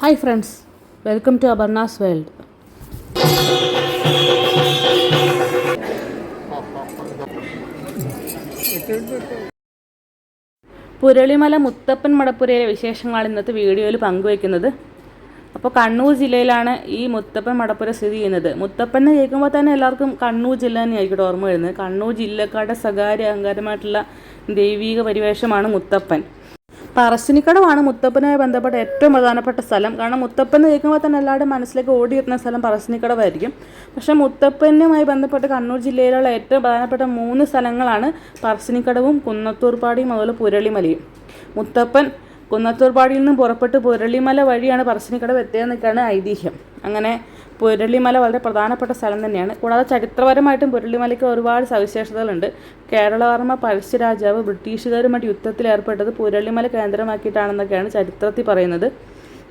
Hi friends, welcome to Abarna's World. Puralimala Muthappan മടപ്പുരയിലെ വിശേഷങ്ങളാണ് ഇന്നത്തെ വീഡിയോയിൽ പങ്കുവയ്ക്കുന്നത്. അപ്പോൾ കണ്ണൂർ ജില്ലയിലാണ് ഈ മുത്തപ്പൻ മടപ്പുര സ്ഥിതി ചെയ്യുന്നത്. മുത്തപ്പൻ എന്ന് കേൾക്കുമ്പോൾ തന്നെ എല്ലാവർക്കും കണ്ണൂർ ജില്ല തന്നെയായിരിക്കും ഓർമ്മ വരുന്നത്. കണ്ണൂർ ജില്ലക്കാരുടെ സ്വകാര്യ അഹങ്കാരമായിട്ടുള്ള ദൈവീക പരിവേഷമാണ് മുത്തപ്പൻ. പറശ്ശിനിക്കടവാണ് മുത്തപ്പനുമായി ബന്ധപ്പെട്ട ഏറ്റവും പ്രധാനപ്പെട്ട സ്ഥലം. കാരണം മുത്തപ്പൻ എന്ന് കേൾക്കുമ്പോൾ തന്നെ എല്ലാവരുടെയും മനസ്സിലേക്ക് ഓടിയെത്തുന്ന സ്ഥലം പറശ്ശിനിക്കടവായിരിക്കും. പക്ഷേ മുത്തപ്പനുമായി ബന്ധപ്പെട്ട് കണ്ണൂർ ജില്ലയിലുള്ള ഏറ്റവും പ്രധാനപ്പെട്ട 3 സ്ഥലങ്ങളാണ് പറശ്ശിനിക്കടവും കുന്നത്തൂർപ്പാടിയും അതുപോലെ പുരളിമലയും. മുത്തപ്പൻ കുന്നത്തൂർപ്പാടിയിൽ നിന്നും പുറപ്പെട്ട് പുരളിമല വഴിയാണ് പറശ്ശിനിക്കടവ് എത്തിയതെന്നൊക്കെയാണ് ഐതിഹ്യം. അങ്ങനെ പുരളിമല വളരെ പ്രധാനപ്പെട്ട സ്ഥലം തന്നെയാണ്. കൂടാതെ ചരിത്രപരമായിട്ടും പുരളിമലയ്ക്ക് ഒരുപാട് സവിശേഷതകളുണ്ട്. കേരളവർമ്മ പഴശ്ശിരാജാവ് ബ്രിട്ടീഷുകാരുമായിട്ട് യുദ്ധത്തിലേർപ്പെട്ടത് പുരളിമല കേന്ദ്രമാക്കിയിട്ടാണെന്നൊക്കെയാണ് ചരിത്രത്തിൽ പറയുന്നത്.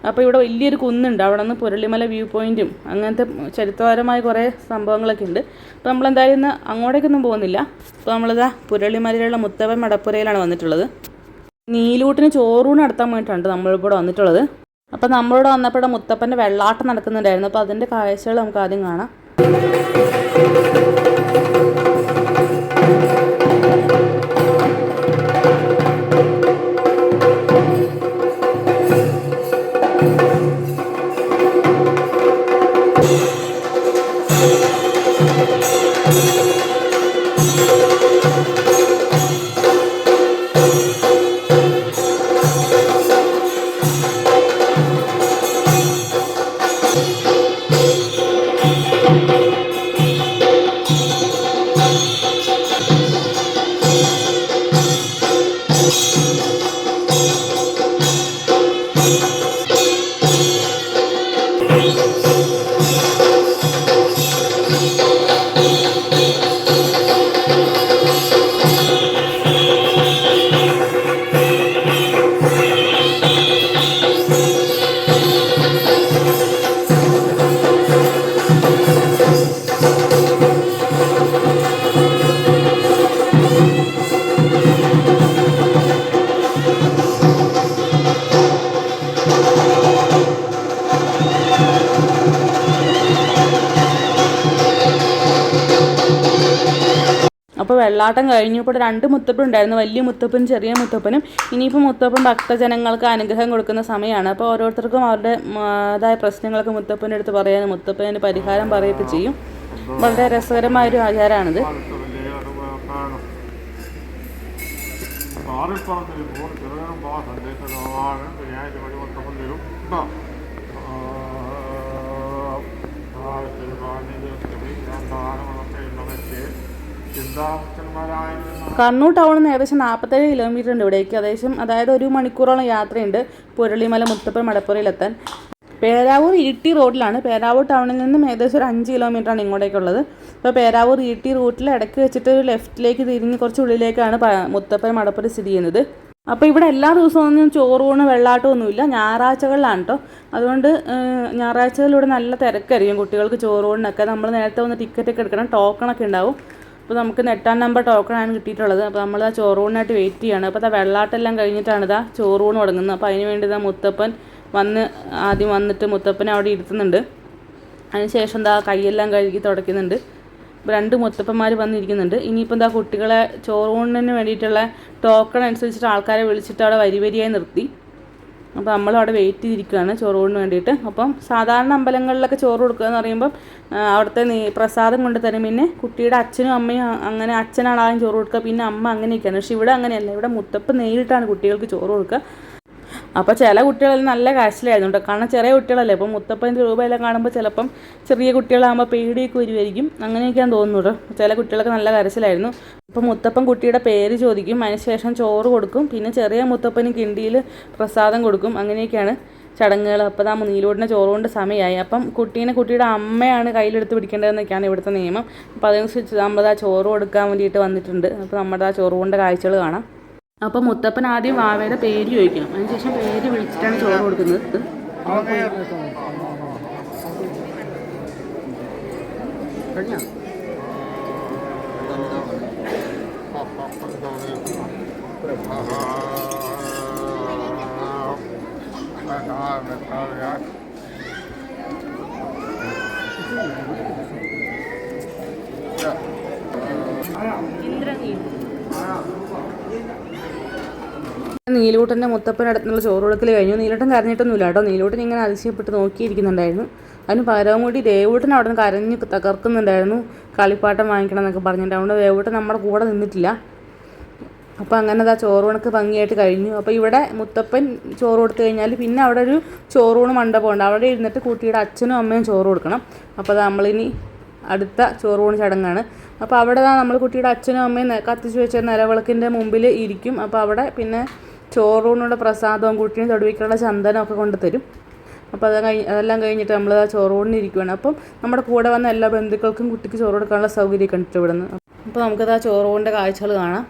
അപ്പോൾ ഇവിടെ വലിയൊരു കുന്നുണ്ട്, അവിടെ നിന്ന് പുരളിമല വ്യൂ പോയിൻറ്റും അങ്ങനത്തെ ചരിത്രപരമായ കുറേ സംഭവങ്ങളൊക്കെ ഉണ്ട്. അപ്പോൾ നമ്മളെന്തായാലും ഇന്ന് അങ്ങോട്ടേക്കൊന്നും പോകുന്നില്ല. അപ്പോൾ നമ്മളിതാ പുരളിമലയിലുള്ള മുത്തപ്പൻ മടപ്പുരയിലാണ് വന്നിട്ടുള്ളത്. നീലൂട്ടിന് ചോറൂണ് നടത്താൻ വേണ്ടിയിട്ടാണ് നമ്മളിവിടെ വന്നിട്ടുള്ളത്. അപ്പോൾ നമ്മളിവിടെ വന്നപ്പോൾ മുത്തപ്പൻ്റെ വെള്ളാട്ടം നടക്കുന്നുണ്ടായിരുന്നു. അപ്പോൾ അതിൻ്റെ കാഴ്ചകൾ നമുക്ക് ആദ്യം കാണാം. അപ്പോൾ വെള്ളാട്ടം കഴിഞ്ഞപ്പോൾ 2 മുത്തപ്പൻ ഉണ്ടായിരുന്നു, വലിയ മുത്തപ്പനും ചെറിയ മുത്തപ്പനും. ഇനിയിപ്പോൾ മുത്തപ്പൻ ഭക്തജനങ്ങൾക്ക് അനുഗ്രഹം കൊടുക്കുന്ന സമയമാണ്. അപ്പോൾ ഓരോരുത്തർക്കും അവരുടെ അതായ പ്രശ്നങ്ങളൊക്കെ മുത്തപ്പൻ്റെ അടുത്ത് പറയാനും മുത്തപ്പന് പരിഹാരം പറയുകയൊക്കെ ചെയ്യും. വളരെ രസകരമായൊരു ആചാരമാണിത്. കണ്ണൂർ ടൗണിൽ നിന്ന് ഏകദേശം 47 കിലോമീറ്റർ ഉണ്ട് ഇവിടേക്ക്. അതായത് 1 മണിക്കൂറോളം യാത്രയുണ്ട് പുരളിമല മുത്തപ്പൻ മടപ്പുരയിലെത്താൻ. പേരാവൂർ ഇരിട്ടി റോഡിലാണ്. പേരാവൂർ ടൗണിൽ നിന്നും ഏകദേശം ഒരു 5 കിലോമീറ്ററാണ് ഇങ്ങോട്ടേക്കുള്ളത്. അപ്പോൾ പേരാവൂർ ഇരിട്ടി റൂട്ടിൽ ഇടയ്ക്ക് വെച്ചിട്ട് ഒരു ലെഫ്റ്റിലേക്ക് തിരിഞ്ഞ് കുറച്ച് ഉള്ളിലേക്കാണ് മുത്തപ്പൻ മടപ്പുര സ്ഥിതി ചെയ്യുന്നത്. അപ്പോൾ ഇവിടെ എല്ലാ ദിവസവും ഒന്നും ചോറൂണ് വെള്ളാട്ടമൊന്നുമില്ല, ഞായറാഴ്ചകളിലാണ് കേട്ടോ. അതുകൊണ്ട് ഞായറാഴ്ചകളിലൂടെ നല്ല തിരക്കായിരിക്കും കുട്ടികൾക്ക് ചോറൂണിനൊക്കെ. നമ്മൾ നേരത്തെ ഒന്ന് ടിക്കറ്റൊക്കെ എടുക്കണം, ടോക്കണൊക്കെ ഉണ്ടാവും. അപ്പോൾ നമുക്ക് 8-ാം നമ്പർ ടോക്കണാണ് കിട്ടിയിട്ടുള്ളത്. അപ്പോൾ നമ്മൾ ആ ചോറൂണിനായിട്ട് വെയിറ്റ് ചെയ്യുകയാണ്. അപ്പോൾ വെള്ളാട്ടെല്ലാം കഴിഞ്ഞിട്ടാണ് ഇതാ ചോറൂണ് തുടങ്ങുന്നത്. അപ്പോൾ അതിന് വേണ്ടി മുത്തപ്പൻ ആദ്യം വന്നിട്ട് മുത്തപ്പനെ അവിടെ ഇരുത്തുന്നുണ്ട്. അതിനുശേഷം കൈയെല്ലാം കഴുകി തുടയ്ക്കുന്നുണ്ട്. 2 മുത്തപ്പന്മാർ വന്നിരിക്കുന്നുണ്ട്. ഇനിയിപ്പോൾ കുട്ടികളെ ചോറൂണിന് വേണ്ടിയിട്ടുള്ള ടോക്കൺ അനുസരിച്ചിട്ട് ആൾക്കാരെ വിളിച്ചിട്ട് അവിടെ വരിയായി നിർത്തി. അപ്പോൾ നമ്മളവിടെ വെയിറ്റ് ചെയ്തിരിക്കുകയാണ് ചോറൂണിന് വേണ്ടിയിട്ട്. അപ്പം സാധാരണ അമ്പലങ്ങളിലൊക്കെ ചോറ് കൊടുക്കുക എന്ന് പറയുമ്പം അവിടുത്തെ പ്രസാദം കൊണ്ട് തരും. പിന്നെ കുട്ടിയുടെ അച്ഛനും അമ്മയും, അങ്ങനെ അച്ഛനാണ് ആദ്യം ചോറ് കൊടുക്കുക, പിന്നെ അമ്മ, അങ്ങനെയൊക്കെയാണ്. പക്ഷെ ഇവിടെ അങ്ങനെയല്ല. ഇവിടെ മുത്തപ്പൻ നേരിട്ടാണ് കുട്ടികൾക്ക് ചോറ് കൊടുക്കുക. അപ്പോൾ ചില കുട്ടികളെല്ലാം നല്ല കാശിലായിരുന്നു കേട്ടോ. കാരണം ചെറിയ കുട്ടികളല്ലേ. അപ്പോൾ മുത്തപ്പൻ്റെ രൂപയെല്ലാം കാണുമ്പോൾ ചിലപ്പം ചെറിയ കുട്ടികളാകുമ്പോൾ പേടിയൊക്കെ വരുമായിരിക്കും. അങ്ങനെയൊക്കെയാണ് തോന്നുന്നു കേട്ടോ. ചില കുട്ടികളൊക്കെ നല്ല കരച്ചിലായിരുന്നു. അപ്പോൾ മുത്തപ്പൻ കുട്ടിയുടെ പേര് ചോദിക്കും, അതിനുശേഷം ചോറ് കൊടുക്കും, പിന്നെ ചെറിയ മുത്തപ്പന് കിണ്ടിയിൽ പ്രസാദം കൊടുക്കും. അങ്ങനെയൊക്കെയാണ് ചടങ്ങുകൾ. അപ്പോൾ നീലോടിൻ്റെ ചോറ് കൊണ്ട് സമയമായി. അപ്പം കുട്ടിയുടെ അമ്മയാണ് കയ്യിലെടുത്ത് പിടിക്കേണ്ടതെന്നൊക്കെയാണ് ഇവിടുത്തെ നിയമം. അപ്പോൾ അതനുസരിച്ച് നമ്മൾ ചോറ് കൊടുക്കാൻ വേണ്ടിയിട്ട് വന്നിട്ടുണ്ട്. അപ്പോൾ നമ്മുടെ ചോറ് കൊണ്ട് കാഴ്ചകൾ കാണാം. അപ്പോൾ മുത്തപ്പൻ ആദ്യം വാവയുടെ പേര് ചോദിക്കണം, അതിനുശേഷം പേര് വിളിച്ചിട്ടാണ് ചോറ് കൊടുക്കുന്നത്. നീലൂട്ടൻ്റെ മുത്തപ്പനടുത്തുള്ള ചോറ് കൊടുക്കൽ കഴിഞ്ഞു. നീലൂട്ടൻ കരഞ്ഞിട്ടൊന്നുമില്ല കേട്ടോ. നീലൂട്ടൻ ഇങ്ങനെ അതിശയപ്പെട്ട് നോക്കിയിരിക്കുന്നുണ്ടായിരുന്നു. അതിന് പകരം കൂടി ദേവൂട്ടൻ അവിടെ നിന്ന് കരഞ്ഞ് തകർക്കുന്നുണ്ടായിരുന്നു. കളിപ്പാട്ടം വാങ്ങിക്കണം എന്നൊക്കെ പറഞ്ഞിട്ട്. അതുകൊണ്ട് ദേവൂട്ടൻ നമ്മുടെ കൂടെ നിന്നിട്ടില്ല. അപ്പോൾ അങ്ങനെ അതാ ചോറൂണൊക്കെ ഭംഗിയായിട്ട് കഴിഞ്ഞു. അപ്പോൾ ഇവിടെ മുത്തപ്പൻ ചോറ് കൊടുത്തു കഴിഞ്ഞാൽ പിന്നെ അവിടെ ഒരു ചോറൂണ് മണ്ഡപമുണ്ട്. അവിടെ ഇരുന്നിട്ട് കുട്ടിയുടെ അച്ഛനും അമ്മയും ചോറ് കൊടുക്കണം. അപ്പോൾ അത് നമ്മളിനി അടുത്ത ചോറൂണ് ചടങ്ങാണ്. അപ്പോൾ അവിടെ നമ്മൾ കുട്ടിയുടെ അച്ഛനും അമ്മയും കത്തിച്ച് വെച്ച നിലവിളക്കിൻ്റെ മുമ്പിൽ ഇരിക്കും. അപ്പോൾ അവിടെ പിന്നെ ചോറൂണിനുള്ള പ്രസാദവും കുട്ടീനെ തൊടുവിക്കാനുള്ള ചന്ദനമൊക്കെ കൊണ്ട് തരും. അപ്പോൾ അതെല്ലാം കഴിഞ്ഞിട്ട് നമ്മൾ ആ ചോറൂണിന് ഇരിക്കുകയാണ്. അപ്പം നമ്മുടെ കൂടെ വന്ന എല്ലാ ബന്ധുക്കൾക്കും കുട്ടിക്ക് ചോറ് കൊടുക്കാനുള്ള സൗകര്യം കണ്ടിട്ട് ഇവിടുന്ന്. അപ്പോൾ നമുക്കത് ആ ചോറൂണിൻ്റെ കാഴ്ചകൾ കാണാം.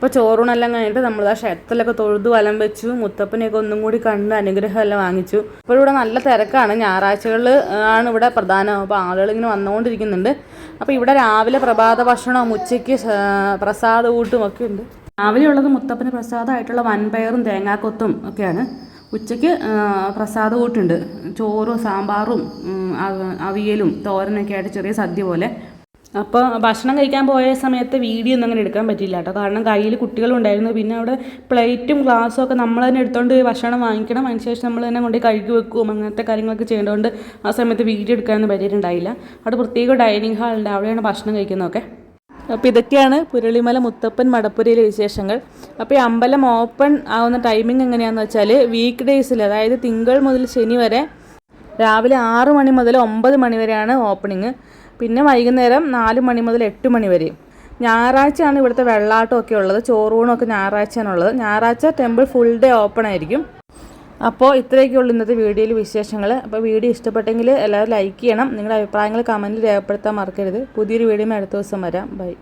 അപ്പോൾ ചോറൂണെല്ലാം കഴിഞ്ഞിട്ട് നമ്മൾ ആ ക്ഷേത്രത്തിലൊക്കെ തൊഴുതു വലം വെച്ചു. മുത്തപ്പനെയൊക്കെ ഒന്നും കൂടി കണ്ട് അനുഗ്രഹമെല്ലാം വാങ്ങിച്ചു. അപ്പോൾ ഇവിടെ നല്ല തിരക്കാണ്. ഞായറാഴ്ചകളിൽ ആണ് ഇവിടെ പ്രധാനം. അപ്പോൾ ആളുകൾ ഇങ്ങനെ വന്നുകൊണ്ടിരിക്കുന്നുണ്ട്. അപ്പോൾ ഇവിടെ രാവിലെ പ്രഭാത ഭക്ഷണവും ഉച്ചയ്ക്ക് പ്രസാദ ഊട്ടും ഒക്കെ ഉണ്ട്. രാവിലെ ഉള്ളത് മുത്തപ്പന് പ്രസാദമായിട്ടുള്ള വൻപയറും തേങ്ങാക്കൊത്തും ഒക്കെയാണ്. ഉച്ചയ്ക്ക് പ്രസാദ ഊട്ടുണ്ട്. ചോറും സാമ്പാറും അവിയലും തോരനൊക്കെ ആയിട്ട് ചെറിയ സദ്യ പോലെ. അപ്പോൾ ഭക്ഷണം കഴിക്കാൻ പോയ സമയത്ത് വീഡിയോ ഒന്നും അങ്ങനെ എടുക്കാൻ പറ്റിയില്ല കേട്ടോ. കാരണം കയ്യിൽ കുട്ടികളുണ്ടായിരുന്നു. പിന്നെ അവിടെ പ്ലേറ്റും ഗ്ലാസ്സും ഒക്കെ നമ്മൾ തന്നെ എടുത്തുകൊണ്ട് ഭക്ഷണം വാങ്ങിക്കണം. അതിനുശേഷം നമ്മൾ തന്നെ കൊണ്ടുപോയി കഴുകി വെക്കും. അങ്ങനത്തെ കാര്യങ്ങളൊക്കെ ചെയ്യേണ്ടതുകൊണ്ട് ആ സമയത്ത് വീഡിയോ എടുക്കാനൊന്നും പറ്റിയിട്ടുണ്ടായില്ല. അവിടെ പ്രത്യേക ഡൈനിങ് ഹാളുണ്ട്. അവിടെയാണ് ഭക്ഷണം കഴിക്കുന്നതൊക്കെ. അപ്പോൾ ഇതൊക്കെയാണ് പുരളിമല മുത്തപ്പൻ മടപ്പുരയിലെ വിശേഷങ്ങൾ. അപ്പോൾ ഈ അമ്പലം ഓപ്പൺ ആവുന്ന ടൈമിംഗ് എങ്ങനെയാണെന്ന് വെച്ചാൽ വീക്ക് ഡേയ്സിൽ, അതായത് തിങ്കൾ മുതൽ ശനി വരെ രാവിലെ 6 മണി മുതൽ 9 മണി വരെയാണ് ഓപ്പണിങ്. പിന്നെ വൈകുന്നേരം 4 മണി മുതൽ 8 മണി വരെ. ഞായറാഴ്ചയാണ് ഇവിടുത്തെ വെള്ളാട്ടമൊക്കെ ഉള്ളത്. ചോറൂണൊക്കെ ഞായറാഴ്ചയാണുള്ളത്. ഞായറാഴ്ച ടെമ്പിൾ ഫുൾ ഡേ ഓപ്പൺ ആയിരിക്കും. അപ്പോൾ ഇത്രയൊക്കെയുള്ളൂ ഇന്നത്തെ വീഡിയോയിൽ വിശേഷങ്ങൾ. അപ്പോൾ വീഡിയോ ഇഷ്ടപ്പെട്ടെങ്കിൽ എല്ലാവരും ലൈക്ക് ചെയ്യണം. നിങ്ങളുടെ അഭിപ്രായങ്ങൾ കമൻറ്റിൽ രേഖപ്പെടുത്താൻ മറക്കരുത്. പുതിയൊരു വീഡിയോ അടുത്ത ദിവസം വരാം. ബൈ.